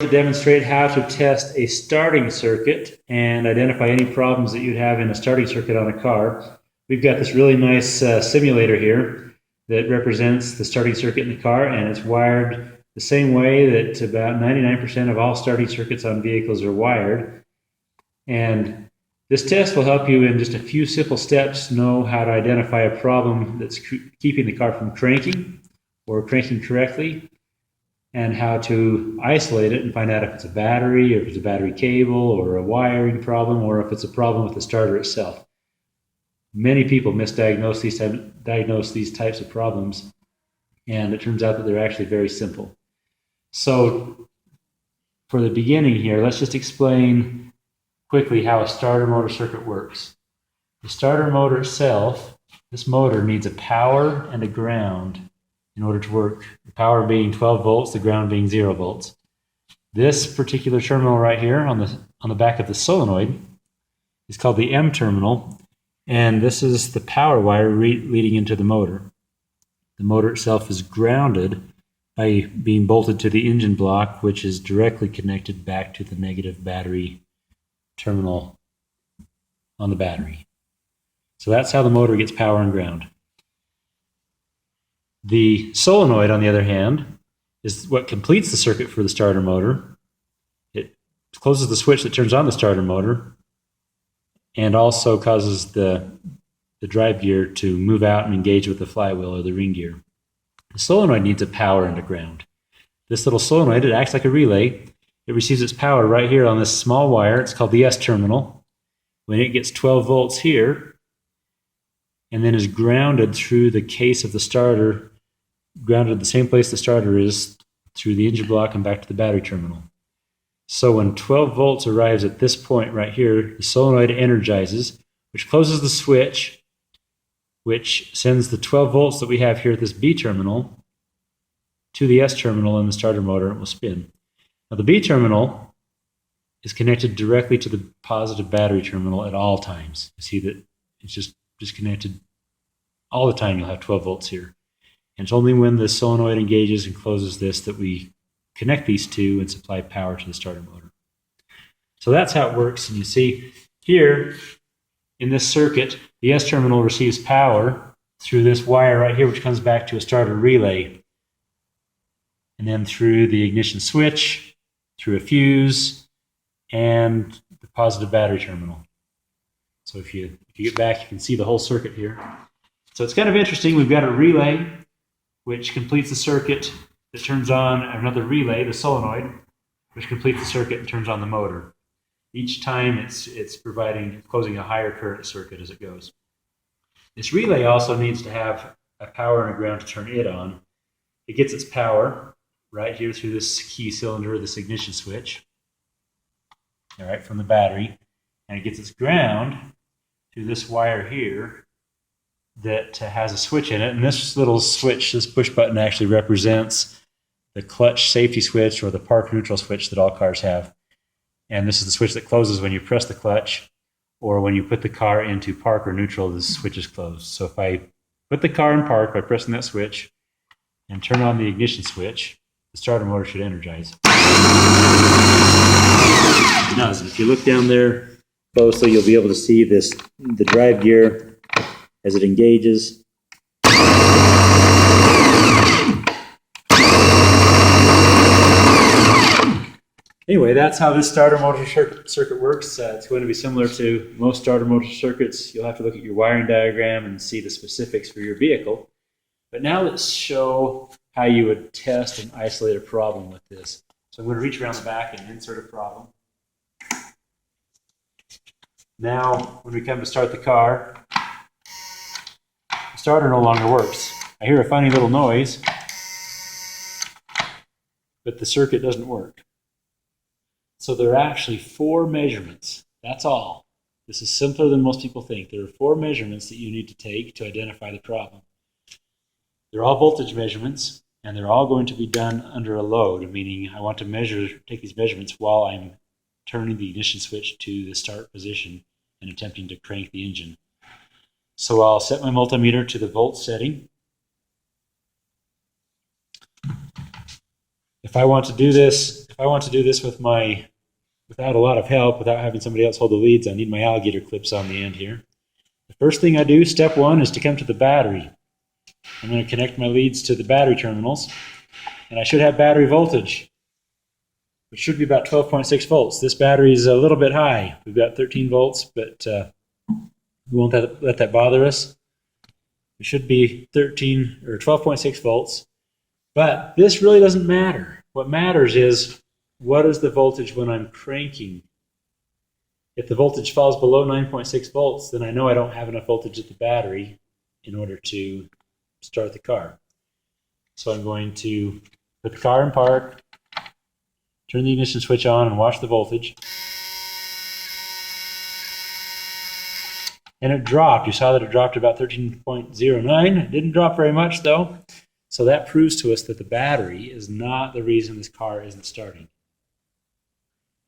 to demonstrate how to test a starting circuit and identify any problems that you'd have in a starting circuit on a car. We've got this really nice simulator here that represents the starting circuit in the car, and it's wired the same way that about 99% of all starting circuits on vehicles are wired. And this test will help you in just a few simple steps know how to identify a problem that's keeping the car from cranking or cranking correctly, and how to isolate it and find out if it's a battery, or if it's a battery cable, or a wiring problem, or if it's a problem with the starter itself. Many people misdiagnose these types of problems, and it turns out that they're actually very simple. So for the beginning here, let's just explain quickly how a starter motor circuit works. The starter motor itself, this motor needs a power and a ground in order to work. The power being 12 volts, the ground being 0 volts. This particular terminal right here on the back of the solenoid is called the M terminal, and this is the power wire leading into the motor. The motor itself is grounded by being bolted to the engine block, which is directly connected back to the negative battery terminal on the battery. So that's how the motor gets power and ground. The solenoid, on the other hand, is what completes the circuit for the starter motor. It closes the switch that turns on the starter motor and also causes the drive gear to move out and engage with the flywheel or the ring gear. The solenoid needs a power and a ground. This little solenoid, it acts like a relay. It receives its power right here on this small wire. It's called the S terminal. When it gets 12 volts here, and then is grounded through the case of the starter, grounded the same place the starter is, through the engine block and back to the battery terminal. So when 12 volts arrives at this point right here, the solenoid energizes, which closes the switch, which sends the 12 volts that we have here at this B terminal to the S terminal in the starter motor, and will spin. Now the B terminal is connected directly to the positive battery terminal at all times. You see that it's just connected all the time. You'll have 12 volts here. And it's only when the solenoid engages and closes this that we connect these two and supply power to the starter motor. So that's how it works. And you see here in this circuit, the S terminal receives power through this wire right here, which comes back to a starter relay. And then through the ignition switch, through a fuse, and the positive battery terminal. So if you get back, you can see the whole circuit here. So it's kind of interesting. We've got a relay, which completes the circuit that turns on another relay, the solenoid, which completes the circuit and turns on the motor. Each time it's closing a higher current circuit as it goes. This relay also needs to have a power and a ground to turn it on. It gets its power right here through this key cylinder, this ignition switch, all right, from the battery, and it gets its ground through this wire here that has a switch in it. And this little switch, this push button, actually represents the clutch safety switch or the park neutral switch that all cars have. And this is the switch that closes when you press the clutch, or when you put the car into park or neutral, the switch is closed. So if I put the car in park by pressing that switch and turn on the ignition switch, the starter motor should energize. It does. If you look down there closely, you'll be able to see the drive gear as it engages. Anyway, that's how this starter motor circuit works. It's going to be similar to most starter motor circuits. You'll have to look at your wiring diagram and see the specifics for your vehicle. But now let's show how you would test and isolate a problem with this. So I'm going to reach around the back and insert a problem. Now, when we come to start the car, the starter no longer works. I hear a funny little noise, but the circuit doesn't work. So there are actually 4 measurements. That's all. This is simpler than most people think. There are 4 measurements that you need to take to identify the problem. They're all voltage measurements, and they're all going to be done under a load, meaning I want to take these measurements while I'm turning the ignition switch to the start position and attempting to crank the engine. So I'll set my multimeter to the volt setting. If I want to do this without a lot of help, without having somebody else hold the leads, I need my alligator clips on the end here. The first thing I do, step one, is to come to the battery. I'm going to connect my leads to the battery terminals, and I should have battery voltage, which should be about 12.6 volts. This battery is a little bit high. We've got 13 volts, but we won't let that bother us. It should be 13 or 12.6 volts, but this really doesn't matter. What matters is what is the voltage when I'm cranking. If the voltage falls below 9.6 volts, then I know I don't have enough voltage at the battery in order to start the car. So I'm going to put the car in park, turn the ignition switch on, and watch the voltage. And it dropped. You saw that it dropped to about 13.09. It didn't drop very much, though. So that proves to us that the battery is not the reason this car isn't starting.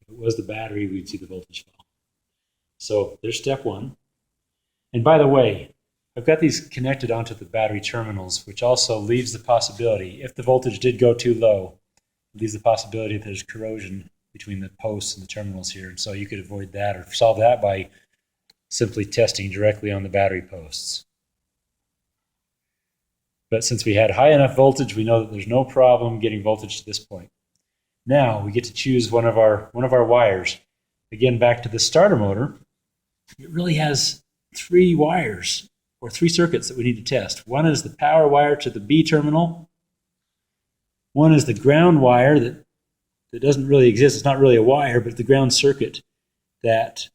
If it was the battery, we'd see the voltage fall. So there's step one. And by the way, I've got these connected onto the battery terminals, which also leaves the possibility, if the voltage did go too low, it leaves the possibility that there's corrosion between the posts and the terminals here. And so you could avoid that or solve that by simply testing directly on the battery posts. But since we had high enough voltage, we know that there's no problem getting voltage to this point. Now we get to choose one of our wires. Again, back to the starter motor. It really has three wires or three circuits that we need to test. One is the power wire to the B terminal. One is the ground wire that doesn't really exist. It's not really a wire, but the ground circuit that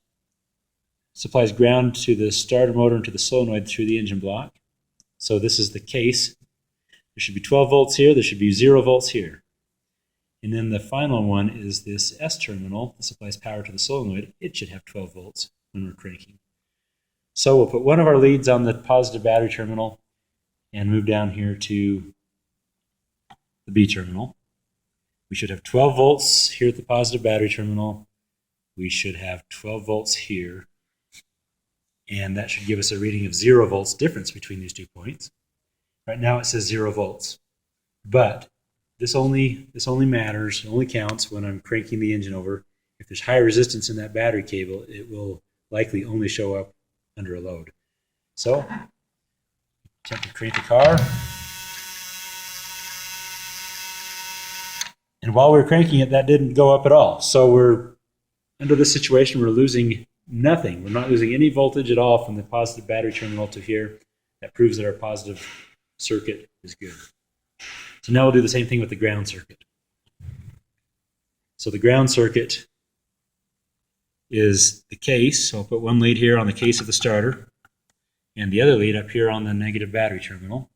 supplies ground to the starter motor and to the solenoid through the engine block. So this is the case. There should be 12 volts here. There should be 0 volts here. And then the final one is this S terminal that supplies power to the solenoid. It should have 12 volts when we're cranking. So we'll put one of our leads on the positive battery terminal and move down here to the B terminal. We should have 12 volts here at the positive battery terminal. We should have 12 volts here. And that should give us a reading of 0 volts difference between these 2 points. Right now it says 0 volts. But this only matters, it only counts when I'm cranking the engine over. If there's high resistance in that battery cable, it will likely only show up under a load. So, attempt to crank the car. And while we're cranking it, that didn't go up at all. So we're, under this situation, we're losing nothing. We're not losing any voltage at all from the positive battery terminal to here. That proves that our positive circuit is good. So now we'll do the same thing with the ground circuit. So the ground circuit is the case. So I'll put one lead here on the case of the starter and the other lead up here on the negative battery terminal.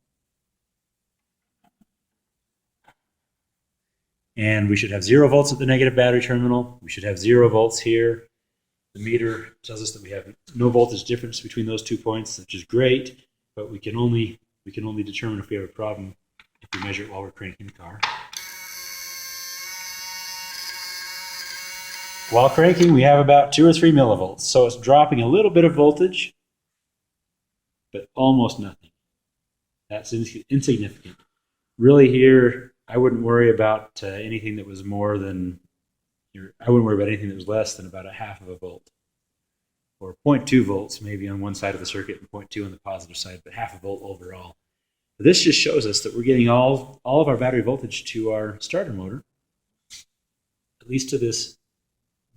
And we should have 0 volts at the negative battery terminal. We should have 0 volts here. The meter tells us that we have no voltage difference between those 2 points, which is great, but we can only determine if we have a problem if we measure it while we're cranking the car. While cranking, we have about 2 or 3 millivolts, so it's dropping a little bit of voltage, but almost nothing. That's insignificant. Really here, I wouldn't worry about anything that was more than, I wouldn't worry about anything that was less than about a half of a volt. Or 0.2 volts maybe on one side of the circuit and 0.2 on the positive side, but half a volt overall. But this just shows us that we're getting all of our battery voltage to our starter motor, at least to this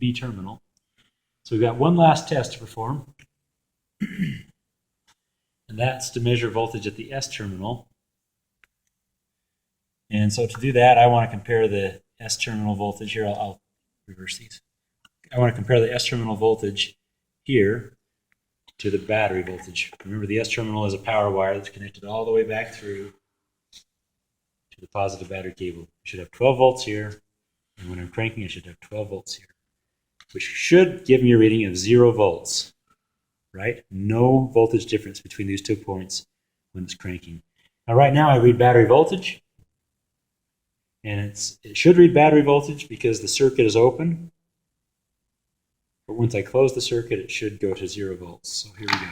B terminal. So we've got one last test to perform, and that's to measure voltage at the S terminal. And so to do that, I want to compare the S terminal voltage here. I'll reverse these. I want to compare the S terminal voltage here to the battery voltage. Remember, the S terminal is a power wire that's connected all the way back through to the positive battery cable. I should have 12 volts here, and when I'm cranking, I should have 12 volts here, which should give me a reading of 0 volts, right? No voltage difference between these 2 points when it's cranking. Now, right now, I read battery voltage, and it should read battery voltage because the circuit is open. But once I close the circuit, it should go to 0 volts. So here we go.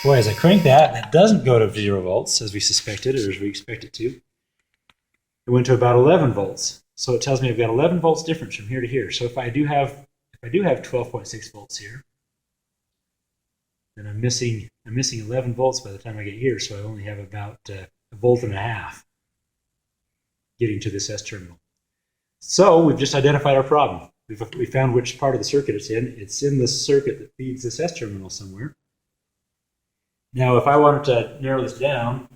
Boy, as I crank that, and it doesn't go to 0 volts as we suspected, or as we expect it to. It went to about 11 volts. So it tells me I've got 11 volts difference from here to here. So if I do have 12.6 volts here, then I'm missing 11 volts by the time I get here. So I only have about a volt and a half getting to this S terminal. So we've just identified our problem. We found which part of the circuit it's in. It's in the circuit that feeds this S terminal somewhere. Now, if I wanted to narrow this down,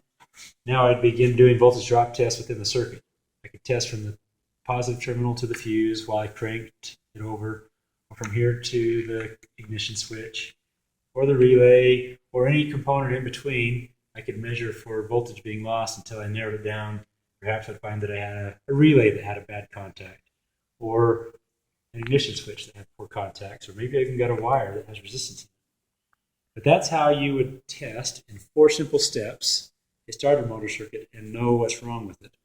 now I'd begin doing voltage drop tests within the circuit. I could test from the positive terminal to the fuse while I cranked it over, or from here to the ignition switch, or the relay, or any component in between. I could measure for voltage being lost until I narrowed it down. Perhaps I'd find that I had a relay that had a bad contact, or an ignition switch that had poor contacts, or maybe I even got a wire that has resistance. But that's how you would test in 4 simple steps a starter motor circuit and know what's wrong with it.